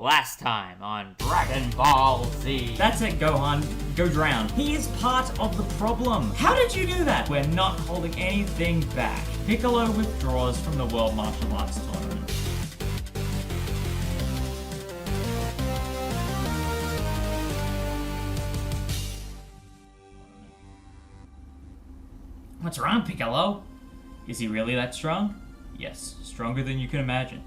Last time on DragonBall Z. That's it, Gohan. Go drown. He is part of the problem. How did you do that? We're not holding anything back. Piccolo withdraws from the World Martial Arts Tournament. What's wrong, Piccolo? Is he really that strong? Yes, stronger than you can imagine.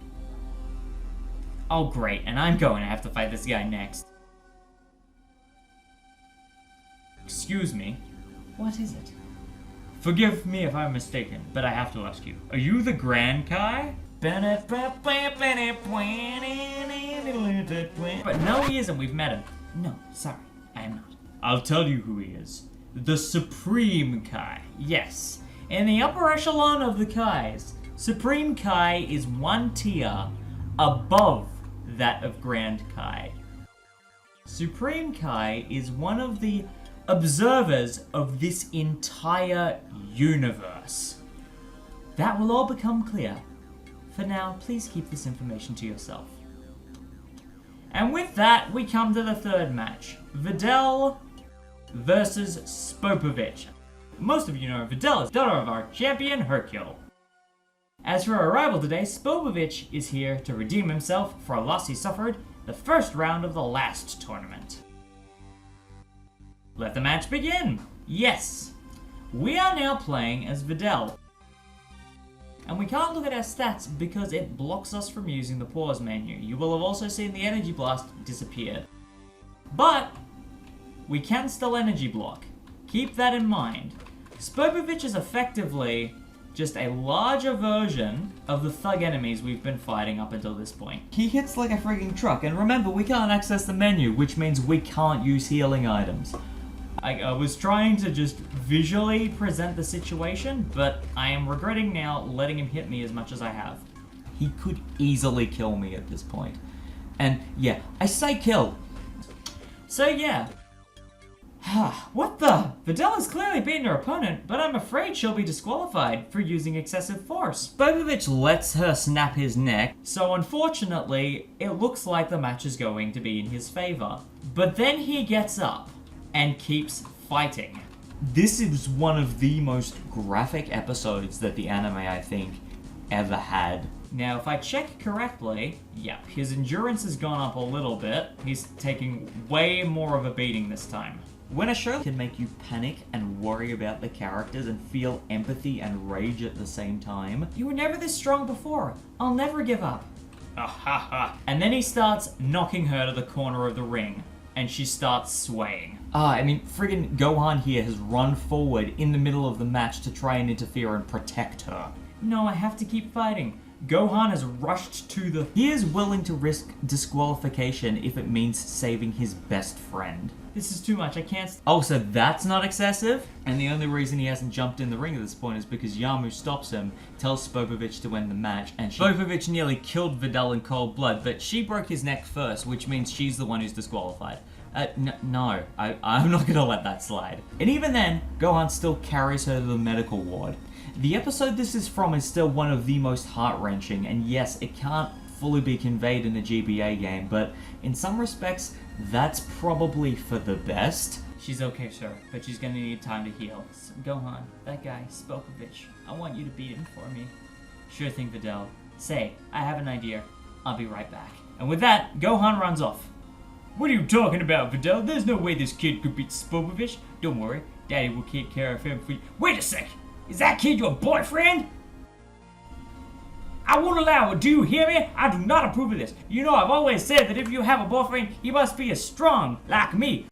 Oh great, and I'm going to have to fight this guy next. Excuse me, what is it? Forgive me if I'm mistaken, but I have to ask you, are you the Grand Kai? But no, he isn't, we've met him. No, sorry, I am not. I'll tell you who he is. The Supreme Kai, yes. In the upper echelon of the Kais, Supreme Kai is one tier above that of Grand Kai. Supreme Kai is one of the observers of this entire universe. That will all become clear. For now, please keep this information to yourself. And with that, we come to the third match. Videl versus Spopovich. Most of you know Videl is daughter of our champion, Hercule. As for our rival today, Spopovich is here to redeem himself for a loss he suffered the first round of the last tournament. Let the match begin! Yes! We are now playing as Videl. And we can't look at our stats because it blocks us from using the pause menu. You will have also seen the energy blast disappear. But we can still energy block. Keep that in mind. Spopovich is effectively just a larger version of the thug enemies we've been fighting up until this point. He hits like a frigging truck, and remember, we can't access the menu, which means we can't use healing items. I was trying to just visually present the situation, but I am regretting now letting him hit me as much as I have. He could easily kill me at this point. And yeah, I say kill. So yeah. What the? Videl has clearly beaten her opponent, but I'm afraid she'll be disqualified for using excessive force. Spopovich lets her snap his neck, so unfortunately, it looks like the match is going to be in his favor. But then he gets up and keeps fighting. This is one of the most graphic episodes that the anime, I think, ever had. Now, if I check correctly, yep, his endurance has gone up a little bit. He's taking way more of a beating this time. When a show can make you panic and worry about the characters and feel empathy and rage at the same time, you were never this strong before. I'll never give up. And then he starts knocking her to the corner of the ring, and she starts swaying. I mean, friggin' Gohan here has run forward in the middle of the match to try and interfere and protect her. No, I have to keep fighting. Gohan has rushed to the... He is willing to risk disqualification if it means saving his best friend. This is too much, I can't... Oh, so that's not excessive? And the only reason he hasn't jumped in the ring at this point is because Yamu stops him, tells Spopovich to end the match, and Spopovich nearly killed Videl in cold blood, but she broke his neck first, which means she's the one who's disqualified. No, I'm not gonna let that slide. And even then, Gohan still carries her to the medical ward. The episode this is from is still one of the most heart-wrenching, and yes, it can't fully be conveyed in a GBA game, but in some respects, that's probably for the best. She's okay, sir, but she's gonna need time to heal. So, Gohan, that guy, Spopovich, I want you to beat him for me. Sure thing, Videl. Say, I have an idea. I'll be right back. And with that, Gohan runs off. What are you talking about, Videl? There's no way this kid could beat Spopovich. Don't worry, Daddy will take care of him for you. Wait a sec! Is that kid your boyfriend? I won't allow it. Do you hear me? I do not approve of this. You know, I've always said that if you have a boyfriend, you must be as strong like me.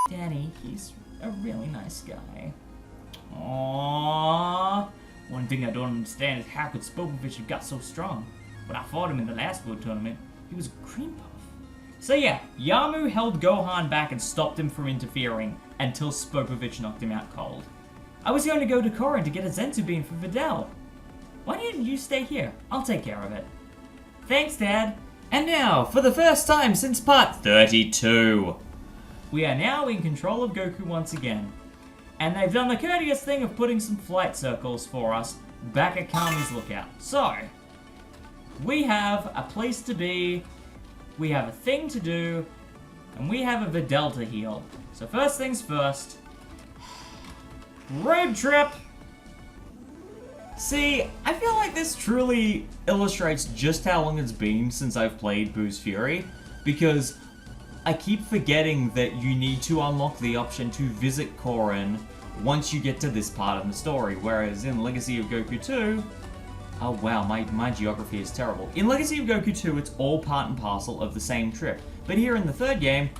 Danny, he's a really nice guy. Aww. One thing I don't understand is how could Spopovich have got so strong? When I fought him in the last World Tournament, he was a cream puff. So yeah, Yamu held Gohan back and stopped him from interfering until Spopovich knocked him out cold. I was going to go to Korin to get a Zenzu beam for Videl. Why didn't you stay here? I'll take care of it. Thanks, Dad. And now, for the first time since part 32, we are now in control of Goku once again. And they've done the courteous thing of putting some flight circles for us back at Kami's lookout. So, we have a place to be, we have a thing to do, and we have a Videl to heal. So first things first, road trip! See, I feel like this truly illustrates just how long it's been since I've played Boo's Fury, because I keep forgetting that you need to unlock the option to visit Korin once you get to this part of the story, whereas in Legacy of Goku 2, oh wow, my geography is terrible. In Legacy of Goku 2, it's all part and parcel of the same trip. But here in the third game,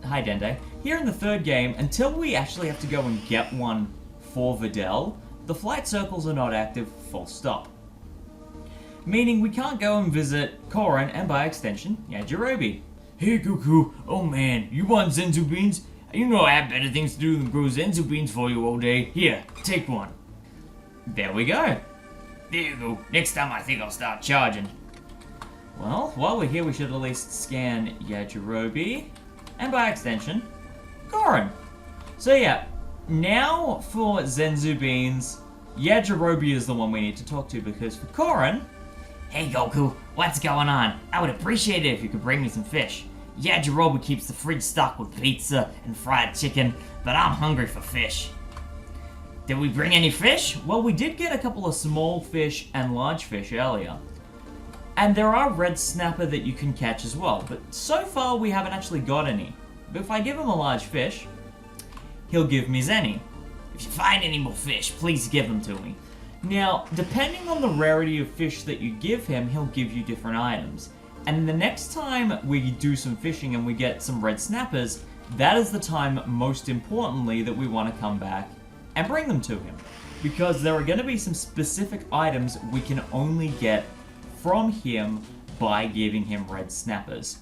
hi Dende, here in the third game, until we actually have to go and get one for Videl, the flight circles are not active, full stop. Meaning we can't go and visit Korin and by extension, Yajirobe. Hey Goku, oh man, you want Zenzu beans? You know I have better things to do than grow Zenzu beans for you all day. Here, take one. There we go. There you go. Next time I think I'll start charging. Well, while we're here we should at least scan Yajirobe, and by extension, Korin. So yeah, now for Zenzu beans, Yajirobe is the one we need to talk to, because for Korin... Hey Goku, what's going on? I would appreciate it if you could bring me some fish. Yajirobe keeps the fridge stocked with pizza and fried chicken, but I'm hungry for fish. Did we bring any fish? Well, we did get a couple of small fish and large fish earlier. And there are red snapper that you can catch as well, but so far we haven't actually got any. But if I give him a large fish, he'll give me Zenny. If you find any more fish, please give them to me. Now, depending on the rarity of fish that you give him, he'll give you different items. And the next time we do some fishing and we get some red snappers, that is the time, most importantly, that we want to come back and bring them to him. Because there are going to be some specific items we can only get from him by giving him red snappers.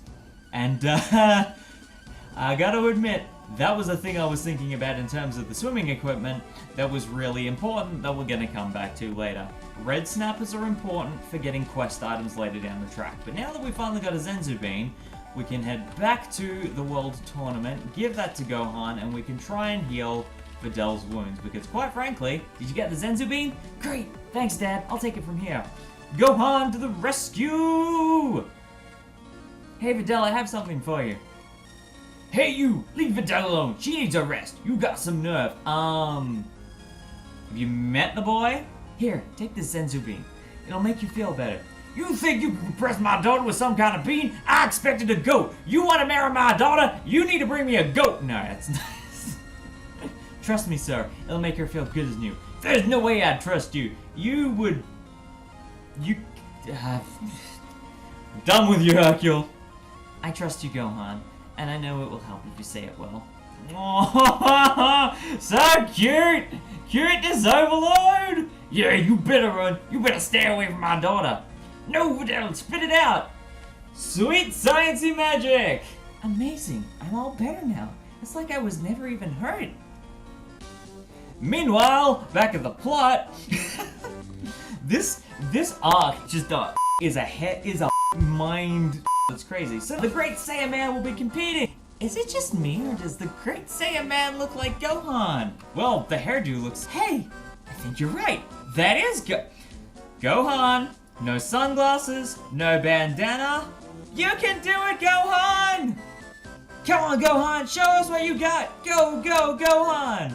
And, I gotta admit, that was a thing I was thinking about in terms of the swimming equipment that was really important that we're going to come back to later. Red snappers are important for getting quest items later down the track, but now that we finally got a Zenzu bean, we can head back to the World Tournament, give that to Gohan, and we can try and heal Videl's wounds, because quite frankly, did you get the Zenzu bean? Great! Thanks Dad, I'll take it from here. Gohan to the rescue! Hey Videl, I have something for you. Hey you! Leave Videl alone! She needs a rest! You got some nerve. Have you met the boy? Here, take this Zenzu bean. It'll make you feel better. You think you can impress my daughter with some kind of bean? I expected a goat! You want to marry my daughter? You need to bring me a goat! No, that's nice. Trust me, sir. It'll make her feel good as new. There's no way I'd trust you. You would... I'm done with you, Hercule. I trust you, Gohan. And I know it will help if you say it well. Oh, so cute! Cuteness overload! Yeah, you better run. You better stay away from my daughter. No, Videl, spit it out! Sweet sciencey magic! Amazing, I'm all better now. It's like I was never even hurt. Meanwhile, back at the plot, this arc just is a mind. That's crazy. So the Great Saiyan Man will be competing. Is it just me, or does the Great Saiyan Man look like Gohan? Well, the hairdo looks... Hey, I think you're right. That is Gohan. No sunglasses, no bandana. You can do it, Gohan! Come on, Gohan, show us what you got. Go, go, Gohan!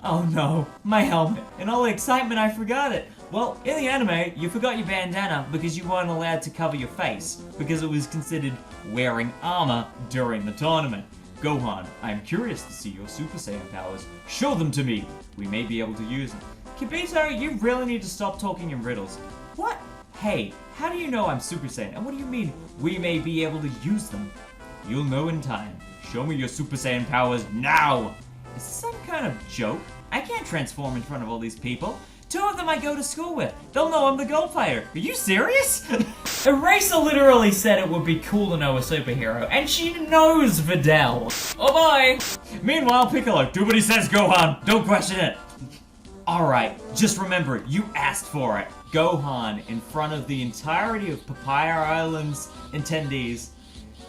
Oh no, my helmet. In all the excitement, I forgot it. Well, in the anime, you forgot your bandana because you weren't allowed to cover your face, because it was considered wearing armor during the tournament. Gohan, I am curious to see your Super Saiyan powers. Show them to me. We may be able to use them. Kibito, you really need to stop talking in riddles. What? Hey, how do you know I'm Super Saiyan? And what do you mean, we may be able to use them? You'll know in time. Show me your Super Saiyan powers now! Is this some kind of joke? I can't transform in front of all these people. 2 of them I go to school with. They'll know I'm the gold fighter. Are you serious? Eraser literally said it would be cool to know a superhero, and she knows Videl. Oh boy! Meanwhile, Piccolo, do what he says, Gohan. Don't question it. Alright, just remember, you asked for it. Gohan, in front of the entirety of Papaya Island's attendees,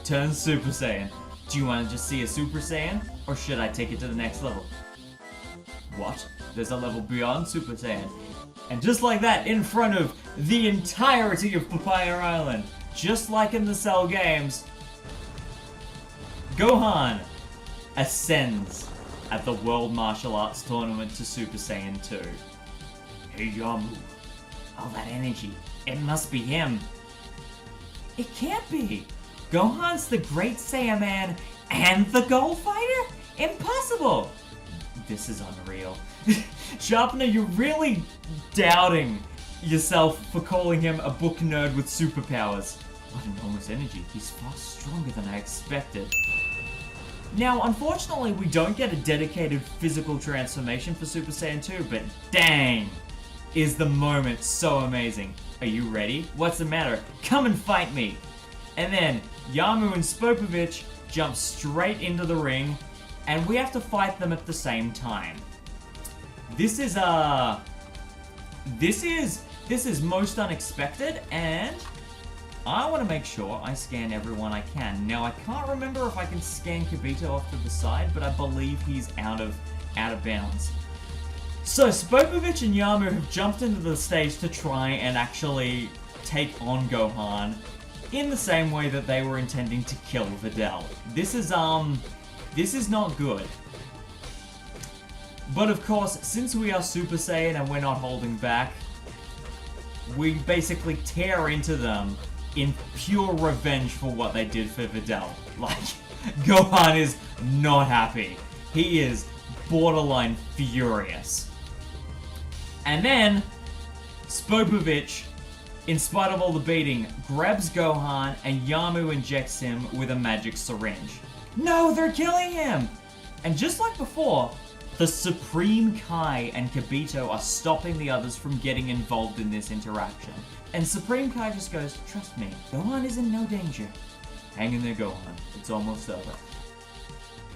turns Super Saiyan. Do you want to just see a Super Saiyan, or should I take it to the next level? What? There's a level beyond Super Saiyan. And just like that, in front of the entirety of Papaya Island, just like in the Cell games, Gohan ascends at the World Martial Arts Tournament to Super Saiyan 2. Hey Yamu, all that energy, it must be him. It can't be. Gohan's the Great Saiyaman and the Gold Fighter? Impossible! This is unreal. Sharpener, you're really doubting yourself for calling him a book nerd with superpowers. What enormous energy. He's far stronger than I expected. Now, unfortunately, we don't get a dedicated physical transformation for Super Saiyan 2, but dang, is the moment so amazing. Are you ready? What's the matter? Come and fight me! And then, Yamu and Spopovich jump straight into the ring, and we have to fight them at the same time. This is most unexpected, and I want to make sure I scan everyone I can. Now, I can't remember if I can scan Kibito off to the side, but I believe he's out of bounds. So, Spopovich and Yamu have jumped into the stage to try and actually take on Gohan in the same way that they were intending to kill Videl. This is not good. But of course, since we are Super Saiyan and we're not holding back, we basically tear into them in pure revenge for what they did for Videl. Like, Gohan is not happy. He is borderline furious. And then, Spopovich, in spite of all the beating, grabs Gohan and Yamu injects him with a magic syringe. No, they're killing him! And just like before, the Supreme Kai and Kibito are stopping the others from getting involved in this interaction. And Supreme Kai just goes, trust me, Gohan is in no danger. Hang in there, Gohan. It's almost over.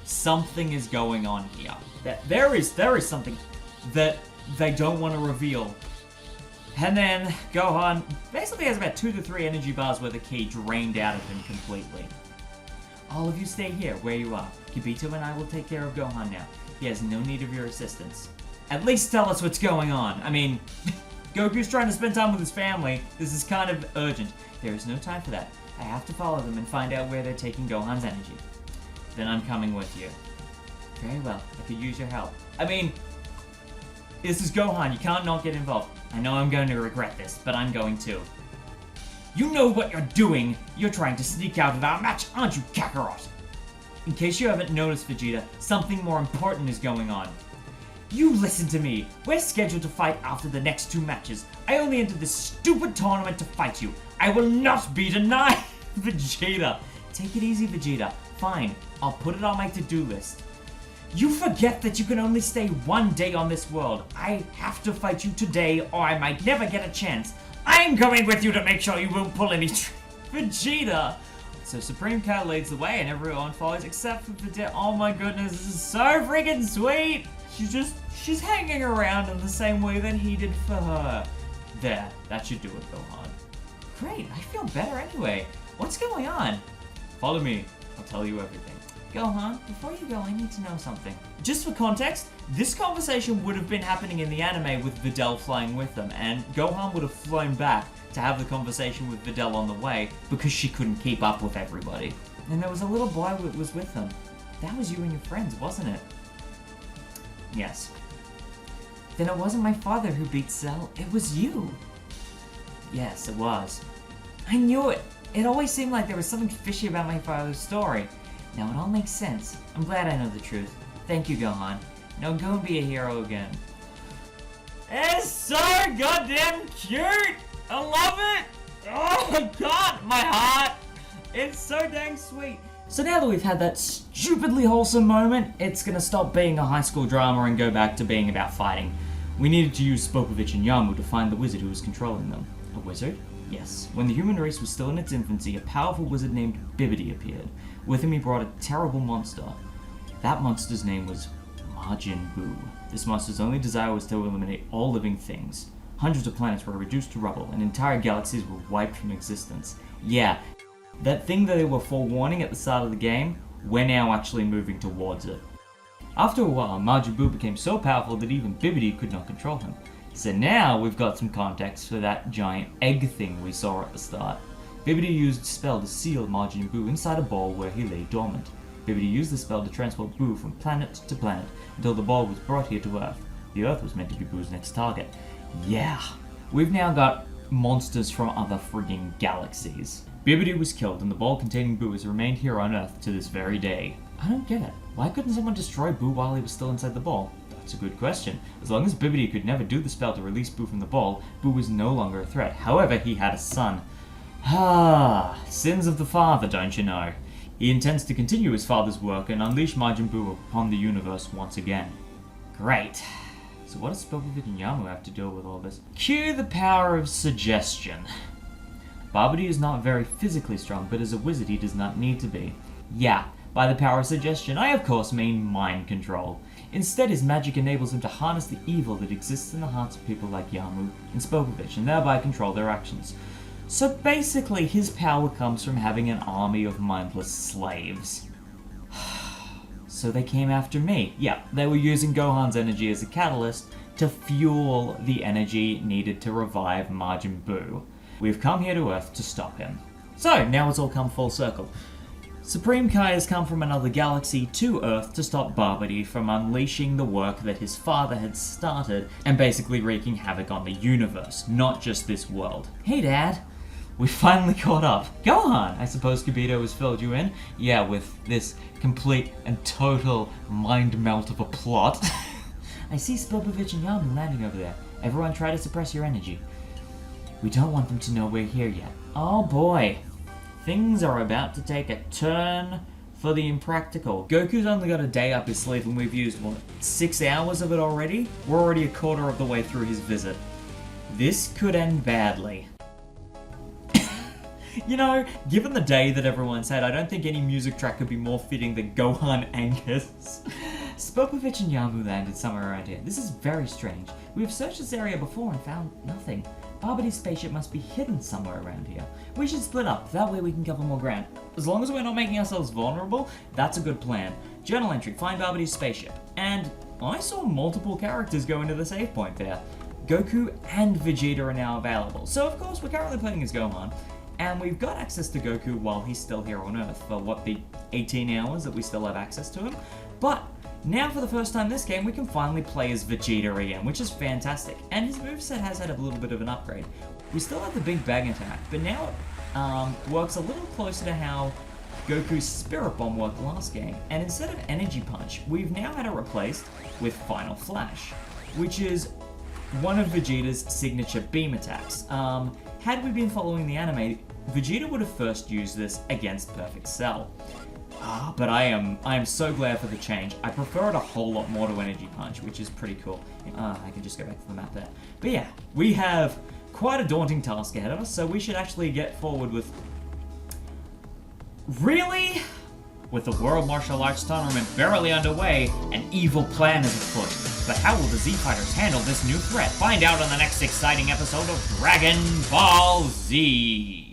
Something is going on here. There is something that they don't want to reveal. And then Gohan basically has about 2 to 3 energy bars worth of ki drained out of him completely. All of you stay here, where you are. Kibito and I will take care of Gohan now. He has no need of your assistance. At least tell us what's going on. I mean, Goku's trying to spend time with his family. This is kind of urgent. There is no time for that. I have to follow them and find out where they're taking Gohan's energy. Then I'm coming with you. Very well. I could use your help. I mean, this is Gohan. You can't not get involved. I know I'm going to regret this, but I'm going to. You know what you're doing. You're trying to sneak out of our match, aren't you, Kakarot? In case you haven't noticed, Vegeta, something more important is going on. You listen to me. We're scheduled to fight after the next 2 matches. I only entered this stupid tournament to fight you. I will not be denied. Vegeta. Take it easy, Vegeta. Fine. I'll put it on my to-do list. You forget that you can only stay 1 day on this world. I have to fight you today or I might never get a chance. I'm going with you to make sure you won't pull any Vegeta. So Supreme Kai leads the way and everyone follows except for Videl. Oh my goodness, this is so freaking sweet. She's hanging around in the same way that he did for her. There, that should do it, Gohan. Great, I feel better anyway. What's going on? Follow me, I'll tell you everything. Gohan, before you go, I need to know something. Just for context, this conversation would have been happening in the anime with Videl flying with them, and Gohan would have flown back to have the conversation with Videl on the way because she couldn't keep up with everybody. And there was a little boy that was with them. That was you and your friends, wasn't it? Yes. Then it wasn't my father who beat Cell, it was you. Yes, it was. I knew it. It always seemed like there was something fishy about my father's story. Now it all makes sense. I'm glad I know the truth. Thank you, Gohan. Now go and be a hero again. It's so goddamn cute! I love it! Oh my god, my heart! It's so dang sweet. So now that we've had that stupidly wholesome moment, it's gonna stop being a high school drama and go back to being about fighting. We needed to use Spopovich and Yamu to find the wizard who was controlling them. A wizard? Yes. When the human race was still in its infancy, a powerful wizard named Bibidi appeared. With him he brought a terrible monster. That monster's name was Majin Buu. This monster's only desire was to eliminate all living things. Hundreds of planets were reduced to rubble, and entire galaxies were wiped from existence. Yeah, that thing that they were forewarning at the start of the game, we're now actually moving towards it. After a while, Majin Buu became so powerful that even Bibidi could not control him. So now we've got some context for that giant egg thing we saw at the start. Bibidi used a spell to seal Majin Buu inside a ball where he lay dormant. Bibidi used the spell to transport Buu from planet to planet until the ball was brought here to Earth. The Earth was meant to be Buu's next target. Yeah, we've now got monsters from other frigging galaxies. Bibidi was killed and the ball containing Buu has remained here on Earth to this very day. I don't get it. Why couldn't someone destroy Buu while he was still inside the ball? That's a good question. As long as Bibidi could never do the spell to release Buu from the ball, Buu was no longer a threat. However, he had a son. Sins of the father, don't you know? He intends to continue his father's work and unleash Majin Buu upon the universe once again. Great. So what does Spopovich and Yamu have to do with all this? Cue the power of suggestion. Babidi is not very physically strong, but as a wizard he does not need to be. Yeah, by the power of suggestion, I of course mean mind control. Instead, his magic enables him to harness the evil that exists in the hearts of people like Yamu and Spopovich, and thereby control their actions. So basically, his power comes from having an army of mindless slaves. So they came after me. Yeah, they were using Gohan's energy as a catalyst to fuel the energy needed to revive Majin Buu. We've come here to Earth to stop him. So, now it's all come full circle. Supreme Kai has come from another galaxy to Earth to stop Babidi from unleashing the work that his father had started and basically wreaking havoc on the universe, not just this world. Hey Dad, we finally caught up. Gohan, I suppose Kibito has filled you in? Yeah, with this complete and total mind melt of a plot. I see Spopovich and Yamu landing over there. Everyone try to suppress your energy. We don't want them to know we're here yet. Oh boy. Things are about to take a turn for the impractical. Goku's only got a day up his sleeve and we've used, 6 hours of it already? We're already a quarter of the way through his visit. This could end badly. You know, given the day that everyone's had, I don't think any music track could be more fitting than Gohan Angus. Spopovich and Yamu landed somewhere around here. This is very strange. We've searched this area before and found nothing. Babidi's spaceship must be hidden somewhere around here. We should split up, that way we can cover more ground. As long as we're not making ourselves vulnerable, that's a good plan. Journal entry, find Babidi's spaceship. And I saw multiple characters go into the save point there. Goku and Vegeta are now available. So of course we're currently playing as Gohan. And we've got access to Goku while he's still here on Earth for, the 18 hours that we still have access to him. But now for the first time this game, we can finally play as Vegeta again, which is fantastic. And his moveset has had a little bit of an upgrade. We still have the Big Bang attack, but now it works a little closer to how Goku's Spirit Bomb worked last game. And instead of Energy Punch, we've now had it replaced with Final Flash, which is one of Vegeta's signature beam attacks. Had we been following the anime, Vegeta would have first used this against Perfect Cell. But I am so glad for the change. I prefer it a whole lot more to Energy Punch, which is pretty cool. I can just go back to the map there. But yeah, we have quite a daunting task ahead of us, so we should actually get forward with... Really? With the World Martial Arts Tournament barely underway, an evil plan is afoot. But how will the Z Fighters handle this new threat? Find out on the next exciting episode of Dragon Ball Z!